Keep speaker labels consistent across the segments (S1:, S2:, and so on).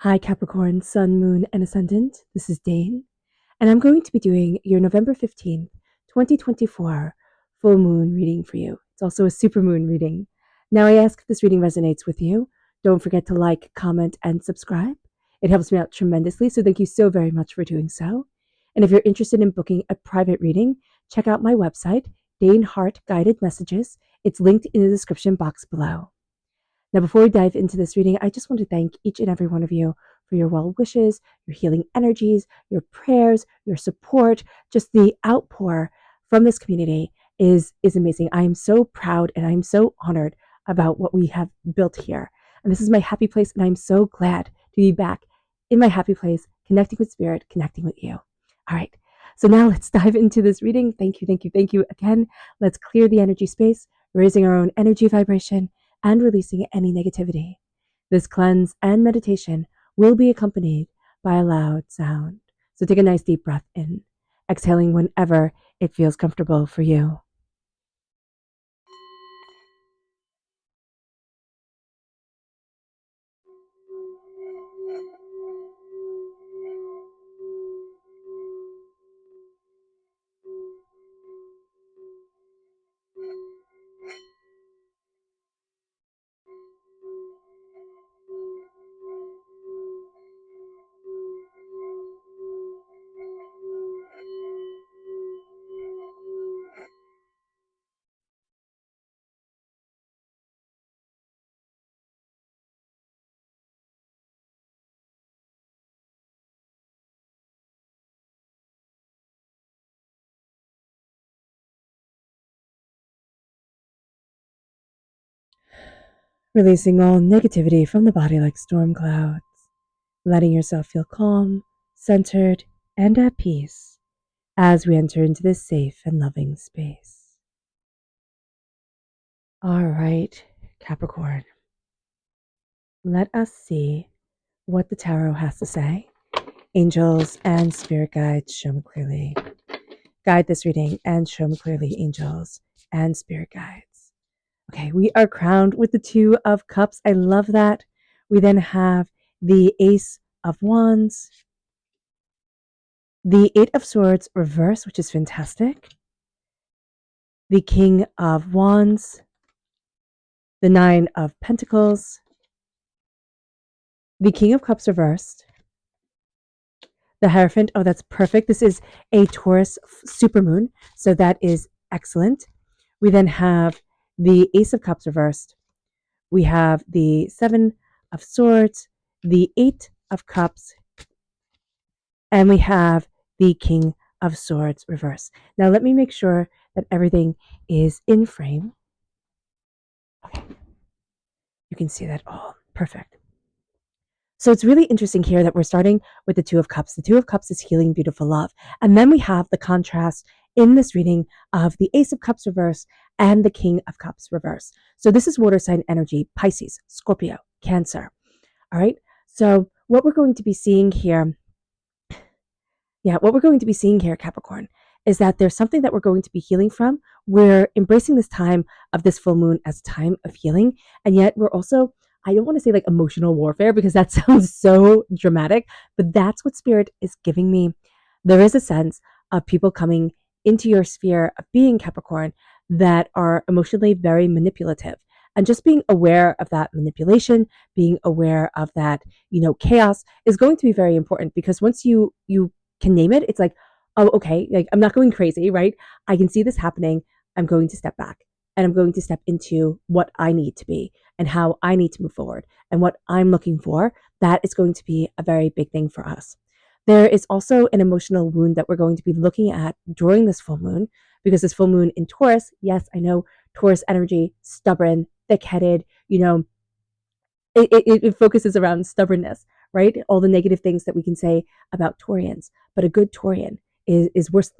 S1: Hi, Capricorn, Sun, Moon, and Ascendant. This is Dane, and I'm going to be doing your November 15th, 2024 full moon reading for you. It's also a supermoon reading. Now, I ask if this reading resonates with you. Don't forget to like, comment, and subscribe. It helps me out tremendously, so thank you so very much for doing so. And if you're interested in booking a private reading, check out my website, Dane Hart Guided Messages. It's linked in the description box below. Now, before we dive into this reading, I just want to thank each and every one of you for your well wishes, your healing energies, your prayers, your support. Just the outpour from this community is amazing. I am so proud and I'm so honored about what we have built here. And this is my happy place, and I'm so glad to be back in my happy place, connecting with spirit, connecting with you. All right. So now let's dive into this reading. Thank you, thank you, thank you again. Let's clear the energy space, raising our own energy vibration and releasing any negativity. This cleanse and meditation will be accompanied by a loud sound. So take a nice deep breath in, exhaling whenever it feels comfortable for you. Releasing all negativity from the body like storm clouds, letting yourself feel calm, centered, and at peace as we enter into this safe and loving space. All right, Capricorn, let us see what the tarot has to say. Angels and spirit guides, show me clearly. Guide this reading and show me clearly, angels and spirit guides. Okay, we are crowned with the Two of Cups. I love that. We then have the Ace of Wands, the Eight of Swords reverse, which is fantastic, the King of Wands, the Nine of Pentacles, the King of Cups reversed, the Hierophant. Oh, that's perfect. This is a Taurus supermoon, so that is excellent. We then have the Ace of Cups reversed. We have the Seven of Swords, the Eight of Cups, and we have the King of Swords reversed. Now, let me make sure that everything is in frame. Okay. You can see that all. Perfect. So it's really interesting here that we're starting with the Two of Cups. The Two of Cups is healing, beautiful love. And then we have the contrast in this reading of the Ace of Cups reverse and the King of Cups reverse. So this is water sign energy, Pisces, Scorpio, Cancer. All right. So what we're going to be seeing here, Capricorn, is that there's something that we're going to be healing from. We're embracing this time of this full moon as a time of healing. And yet we're also, I don't want to say like emotional warfare because that sounds so dramatic, but that's what spirit is giving me. There is a sense of people coming into your sphere of being, Capricorn, that are emotionally very manipulative. And just being aware of that manipulation, being aware of that, chaos is going to be very important, because once you can name it, it's like, oh, okay, like I'm not going crazy, right? I can see this happening. I'm going to step back and I'm going to step into what I need to be and how I need to move forward and what I'm looking for. That is going to be a very big thing for us. There is also an emotional wound that we're going to be looking at during this full moon, because this full moon in Taurus, yes, I know Taurus energy, stubborn, thick-headed, it focuses around stubbornness, right? All the negative things that we can say about Taurians, but a good Taurian is worth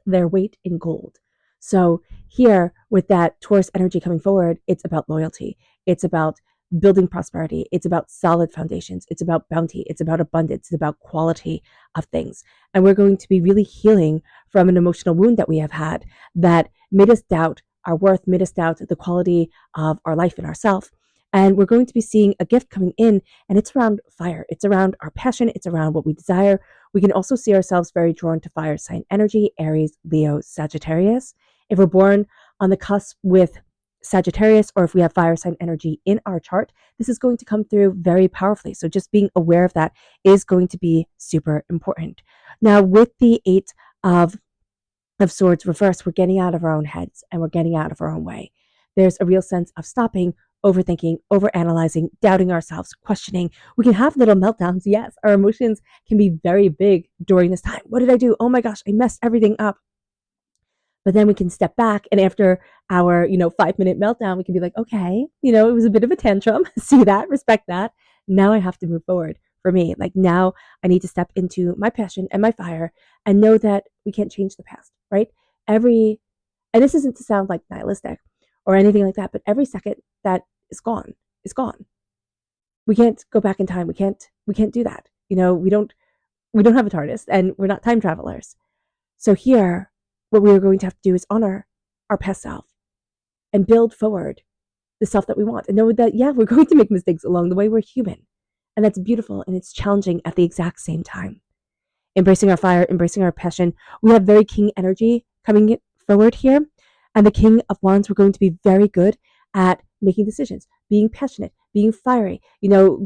S1: their weight in gold. So here, with that Taurus energy coming forward, it's about loyalty. It's about building prosperity. It's about solid foundations. It's about bounty. It's about abundance. It's about quality of things. And we're going to be really healing from an emotional wound that we have had that made us doubt our worth, made us doubt the quality of our life and ourselves. And we're going to be seeing a gift coming in, and it's around fire. It's around our passion. It's around what we desire. We can also see ourselves very drawn to fire sign energy, Aries, Leo, Sagittarius. If we're born on the cusp with Sagittarius, or if we have fire sign energy in our chart, this is going to come through very powerfully. So just being aware of that is going to be super important. Now, with the Eight of Swords reverse, we're getting out of our own heads and we're getting out of our own way. There's a real sense of stopping, overthinking, overanalyzing, doubting ourselves, questioning. We can have little meltdowns. Yes, our emotions can be very big during this time. What did I do? Oh my gosh, I messed everything up. But then we can step back, and after our 5-minute meltdown, we can be like, okay, it was a bit of a tantrum. See that, respect that. Now I have to move forward. For me, like, now I need to step into my passion and my fire and know that we can't change the past, right? And this isn't to sound like nihilistic or anything like that, but every second that is gone is gone. We can't go back in time. We can't do that. We don't have a TARDIS, and we're not time travelers. So here, what we are going to have to do is honor our past self and build forward the self that we want, and know that, yeah, we're going to make mistakes along the way. We're human, and that's beautiful, and it's challenging at the exact same time. Embracing our fire, embracing our passion. We have very king energy coming forward here, and the King of Wands, we're going to be very good at making decisions, being passionate, being fiery,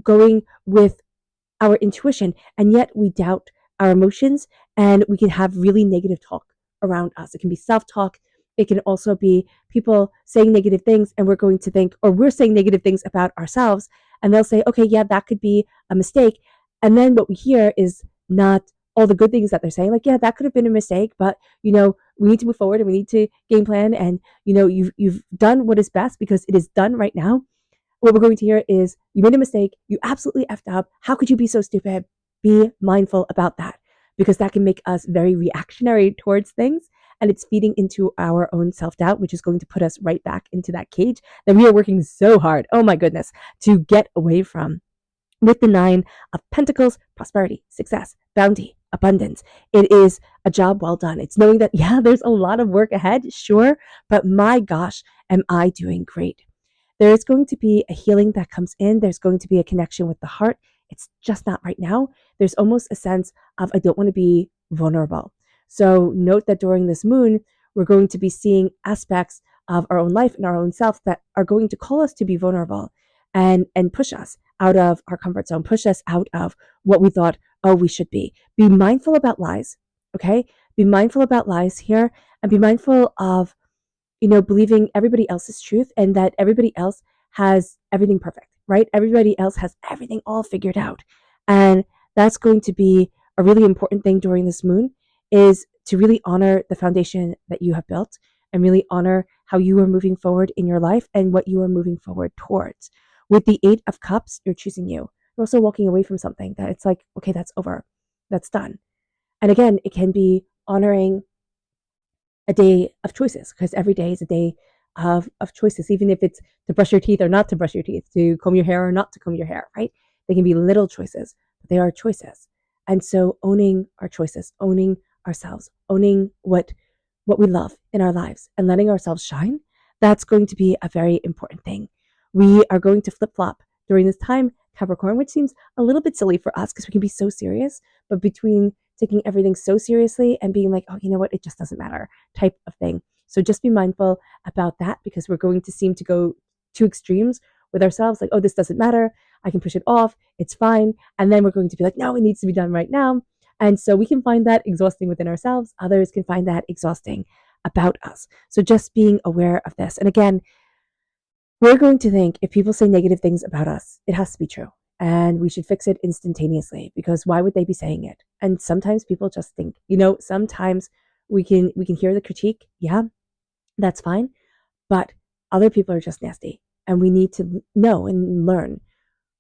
S1: going with our intuition, and yet we doubt our emotions, and we can have really negative talk around us. It can be self-talk. It can also be people saying negative things, and we're going to think, or we're saying negative things about ourselves, and they'll say, okay, yeah, that could be a mistake. And then what we hear is not all the good things that they're saying. Like, yeah, that could have been a mistake, but we need to move forward, and we need to game plan, and you've done what is best because it is done right now. What we're going to hear is, you made a mistake, you absolutely effed up, how could you be so stupid? Be mindful about that, because that can make us very reactionary towards things, and it's feeding into our own self-doubt, which is going to put us right back into that cage that we are working so hard, oh my goodness, to get away from. With the Nine of Pentacles, prosperity, success, bounty, abundance. It is a job well done. It's knowing that, yeah, there's a lot of work ahead, sure, but my gosh, am I doing great? There is going to be a healing that comes in. There's going to be a connection with the heart. It's just not right now. There's almost a sense of, I don't want to be vulnerable. So note that during this moon, we're going to be seeing aspects of our own life and our own self that are going to call us to be vulnerable and push us out of our comfort zone, push us out of what we thought, oh, we should be. Be mindful about lies, okay? Be mindful about lies here, and be mindful of believing everybody else's truth, and that everybody else has everything perfect, right? Everybody else has everything all figured out. And that's going to be a really important thing during this moon, is to really honor the foundation that you have built, and really honor how you are moving forward in your life and what you are moving forward towards. With the Eight of Cups, you're choosing you. You're also walking away from something that it's like, okay, that's over. That's done. And again, it can be honoring a day of choices, because every day is a day of choices, even if it's to brush your teeth or not to brush your teeth, to comb your hair or not to comb your hair, right? They can be little choices, but they are choices. And so owning our choices, owning ourselves, owning what we love in our lives, and letting ourselves shine, that's going to be a very important thing. We are going to flip-flop during this time, Capricorn, which seems a little bit silly for us because we can be so serious, but between taking everything so seriously and being like, oh, you know what, it just doesn't matter type of thing. So just be mindful about that, because we're going to seem to go to extremes with ourselves, like, oh, this doesn't matter, I can push it off, it's fine. And then we're going to be like, no, it needs to be done right now. And so we can find that exhausting within ourselves. Others can find that exhausting about us. So just being aware of this. And again, we're going to think, if people say negative things about us, it has to be true, and we should fix it instantaneously, because why would they be saying it? And sometimes people just think, sometimes we can hear the critique. Yeah, that's fine. But other people are just nasty, and we need to know and learn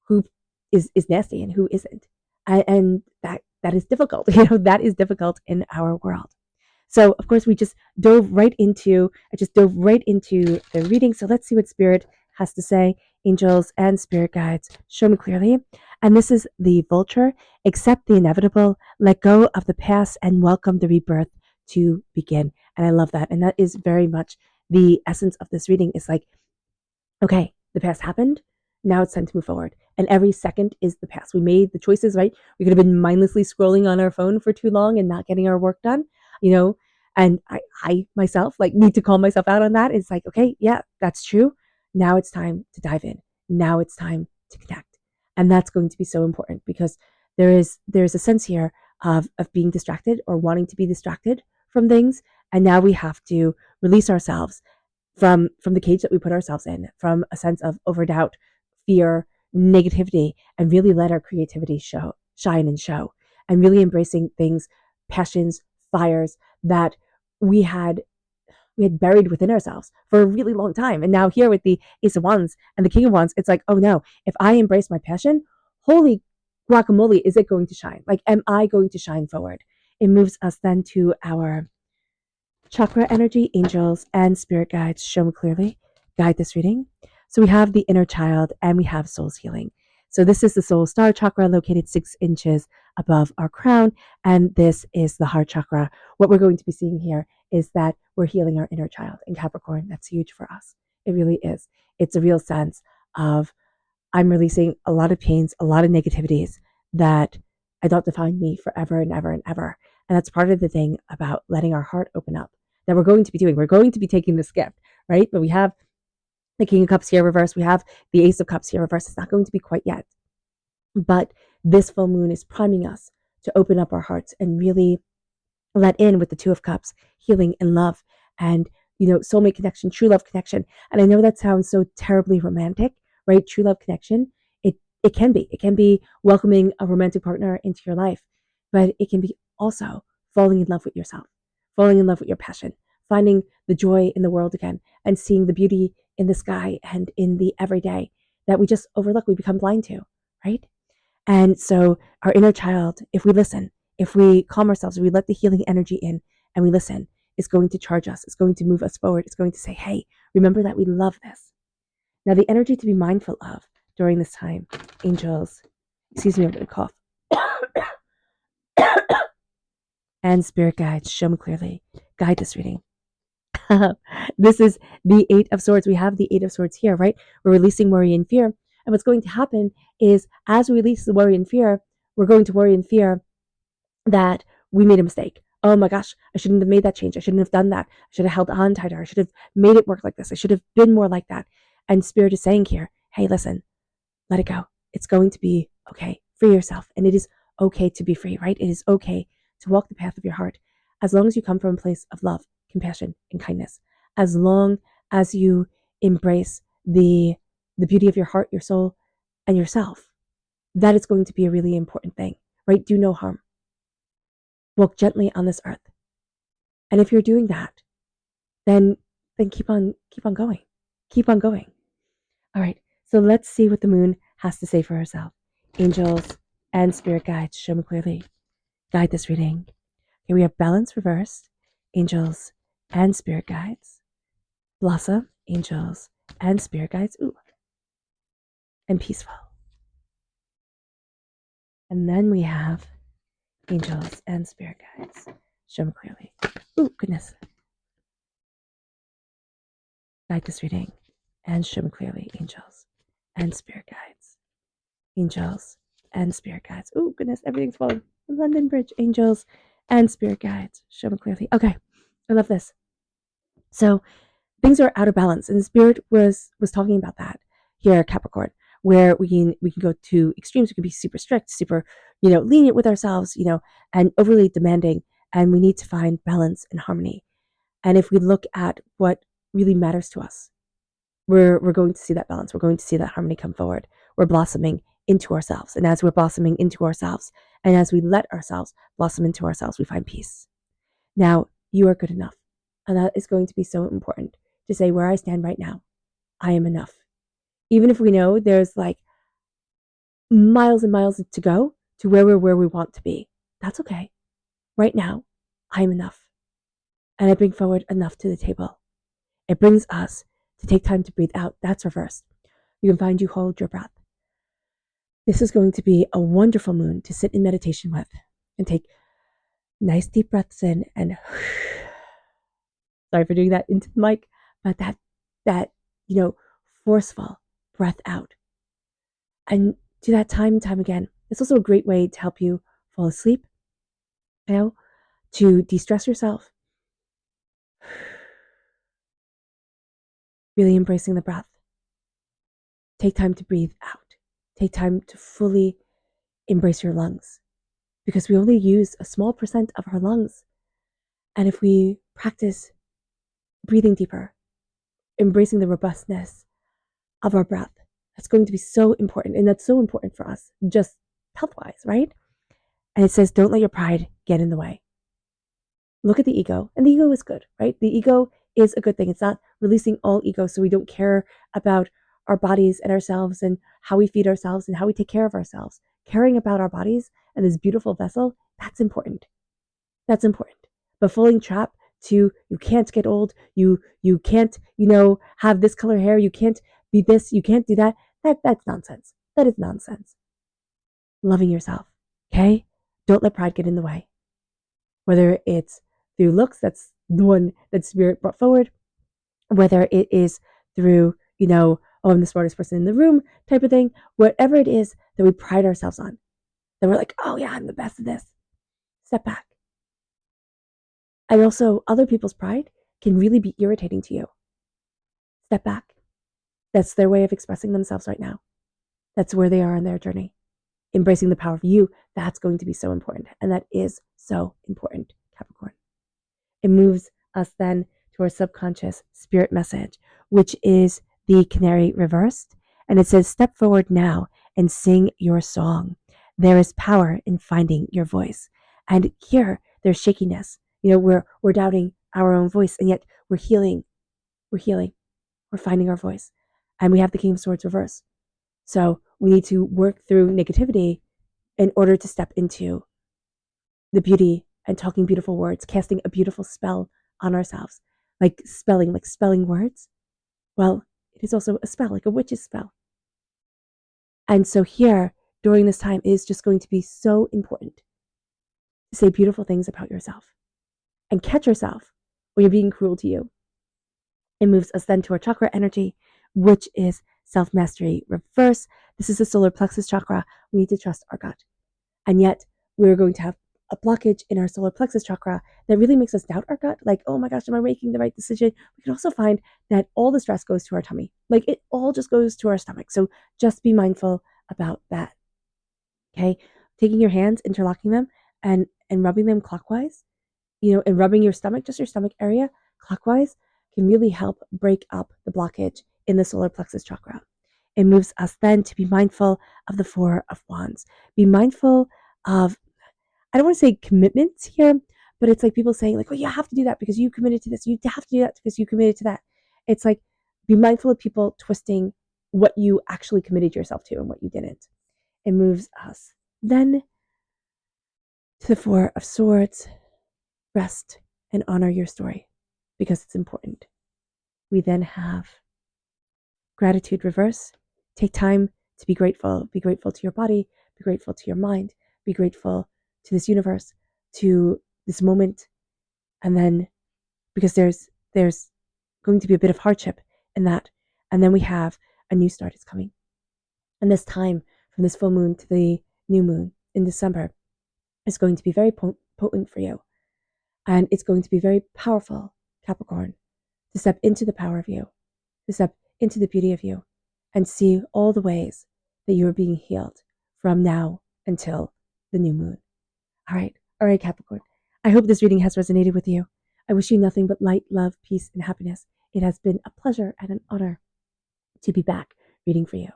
S1: who is nasty and who isn't. And that is difficult. That is difficult in our world. So of course I just dove right into the reading. So let's see what Spirit has to say. Angels and spirit guides, show me clearly. And this is the Vulture. Accept the inevitable, let go of the past, and welcome the rebirth to begin. And I love that. And that is very much the essence of this reading, is like, okay, the past happened. Now it's time to move forward. And every second is the past. We made the choices, right? We could have been mindlessly scrolling on our phone for too long and not getting our work done, you know. And I myself like need to call myself out on that. It's like, okay, yeah, that's true. Now it's time to dive in. Now it's time to connect. And that's going to be so important because there's a sense here of being distracted or wanting to be distracted from things. And now we have to release ourselves from the cage that we put ourselves in, from a sense of overdoubt, fear, negativity, and really let our creativity shine and show, and really embracing things, passions, fires that we had we had buried within ourselves for a really long time. And now here with the Ace of Wands and the King of Wands, it's like, oh no, if I embrace my passion, holy guacamole, is it going to shine? Like, am I going to shine forward? It moves us then to our chakra energy, angels, and spirit guides. Show me clearly. Guide this reading. So we have the inner child and we have soul's healing. So this is the soul star chakra located 6 inches above our crown. And this is the heart chakra. What we're going to be seeing here is that we're healing our inner child. In Capricorn, that's huge for us. It really is. It's a real sense of I'm releasing a lot of pains, a lot of negativities that I thought defined me forever and ever and ever. And that's part of the thing about letting our heart open up that we're going to be doing. We're going to be taking this gift, right? But we have the King of Cups here reversed. We have the Ace of Cups here reversed. It's not going to be quite yet. But this full moon is priming us to open up our hearts and really let in with the Two of Cups, healing and love and, soulmate connection, true love connection. And I know that sounds so terribly romantic, right? True love connection. It can be. It can be welcoming a romantic partner into your life, but it can be also falling in love with yourself, falling in love with your passion, finding the joy in the world again, and seeing the beauty in the sky and in the everyday that we just overlook, we become blind to, right? And so our inner child, if we listen, if we calm ourselves, if we let the healing energy in and we listen, is going to charge us. It's going to move us forward. It's going to say, hey, remember that we love this. Now, the energy to be mindful of during this time, angels, excuse me, I'm going to cough, and spirit guides, show me clearly, guide this reading. This is the Eight of Swords. We have the Eight of Swords here, right? We're releasing worry and fear. And what's going to happen is as we release the worry and fear, we're going to worry and fear that we made a mistake. Oh my gosh, I shouldn't have made that change. I shouldn't have done that. I should have held on tighter. I should have made it work like this. I should have been more like that. And Spirit is saying here, hey, listen, let it go. It's going to be okay. Free yourself. And it is okay to be free, right? It is okay to walk the path of your heart as long as you come from a place of love, compassion, and kindness. As long as you embrace the beauty of your heart, your soul, and yourself, that is going to be a really important thing, right? Do no harm. Walk gently on this earth. And if you're doing that, then keep on going. Keep on going. All right. So let's see what the moon has to say for herself. Angels and spirit guides, show me clearly. Guide this reading. Okay, we have balance reversed, angels and spirit guides. Blossom, angels and spirit guides. Ooh. And peaceful. And then we have angels and spirit guides. Show me clearly. Ooh, goodness. Guide this reading and show me clearly, angels and spirit guides. Angels and spirit guides. Oh, goodness, everything's falling. The London Bridge, angels and spirit guides. Show me clearly. Okay, I love this. So things are out of balance, and the Spirit was talking about that here at Capricorn, where we can go to extremes. We can be super strict, super lenient with ourselves, and overly demanding, and we need to find balance and harmony. And if we look at what really matters to us, we're going to see that balance. We're going to see that harmony come forward. We're blossoming into ourselves. And as we're blossoming into ourselves, and as we let ourselves blossom into ourselves, we find peace. Now, you are good enough. And that is going to be so important to say, where I stand right now, I am enough. Even if we know there's like miles and miles to go to where we want to be, that's okay. Right now, I am enough. And I bring forward enough to the table. It brings us to take time to breathe out. That's reversed. You can find you hold your breath. This is going to be a wonderful moon to sit in meditation with and take nice deep breaths in and sorry for doing that into the mic, but that forceful breath out And do that time and time again. It's also a great way to help you fall asleep, you know, to de-stress yourself. Really embracing the breath. Take time to breathe out. Take time to fully embrace your lungs because we only use a small percent of our lungs. And if we practice breathing deeper, embracing the robustness of our breath, that's going to be so important. And that's so important for us, just health wise, right? And it says, don't let your pride get in the way. Look at the ego, and the ego is good, right? The ego is a good thing. It's not releasing all ego so we don't care about our bodies and ourselves and how we feed ourselves and how we take care of ourselves. Caring about our bodies and this beautiful vessel, that's important. That's important. But falling trap to you can't get old, you can't, have this color hair, you can't be this, you can't do that. That's nonsense. That is nonsense. Loving yourself, okay? Don't let pride get in the way. Whether it's through looks, that's the one that spirit brought forward, whether it is through, oh, I'm the smartest person in the room type of thing, whatever it is that we pride ourselves on, that we're like, oh yeah, I'm the best of this. Step back. And also, other people's pride can really be irritating to you. Step back. That's their way of expressing themselves right now. That's where they are on their journey. Embracing the power of you, that's going to be so important. And that is so important, Capricorn. It moves us then to our subconscious spirit message, which is the canary reversed. And it says, step forward now and sing your song. There is power in finding your voice. And here, there's shakiness. We're doubting our own voice, and yet we're healing. We're healing. We're finding our voice. And we have the King of Swords reverse. So we need to work through negativity in order to step into the beauty and talking beautiful words, casting a beautiful spell on ourselves, like spelling words. Well, it is also a spell, like a witch's spell. And so here, during this time, it is just going to be so important to say beautiful things about yourself and catch yourself when you're being cruel to you. It moves us then to our chakra energy, which is self-mastery reverse. This is the solar plexus chakra. We need to trust our gut. And yet, we're going to have a blockage in our solar plexus chakra that really makes us doubt our gut. Like, oh my gosh, am I making the right decision? We can also find that all the stress goes to our tummy. Like, it all just goes to our stomach. So just be mindful about that. Okay. Taking your hands, interlocking them, and rubbing them clockwise, and rubbing your stomach, just your stomach area, clockwise, can really help break up the blockage in the solar plexus chakra. It moves us then to be mindful of the Four of Wands. Be mindful of, I don't want to say commitments here, but it's like people saying, like, well, you have to do that because you committed to this. You have to do that because you committed to that. It's like, be mindful of people twisting what you actually committed yourself to and what you didn't. It moves us then to the Four of Swords. Rest and honor your story because it's important. We then have gratitude reverse. Take time to be grateful. Be grateful to your body. Be grateful to your mind. Be grateful to this universe, to this moment. And then, because there's going to be a bit of hardship in that. And then we have a new start is coming. And this time, from this full moon to the new moon in December, is going to be very potent for you. And it's going to be very powerful, Capricorn, to step into the power of you, to step into the beauty of you, and see all the ways that you are being healed from now until the new moon. All right, Capricorn. I hope this reading has resonated with you. I wish you nothing but light, love, peace, and happiness. It has been a pleasure and an honor to be back reading for you.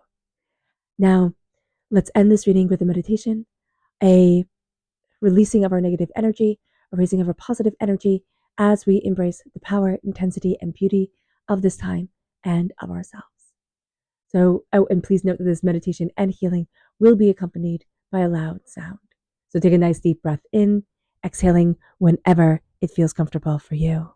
S1: Now, let's end this reading with a meditation, a releasing of our negative energy, a raising of our positive energy as we embrace the power, intensity, and beauty of this time and of ourselves. So, and please note that this meditation and healing will be accompanied by a loud sound. So take a nice deep breath in, exhaling whenever it feels comfortable for you.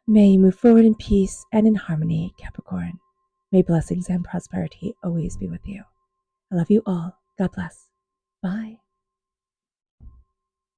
S1: May you move forward in peace and in harmony, Capricorn. May blessings and prosperity always be with you. I love you all. God bless. Bye.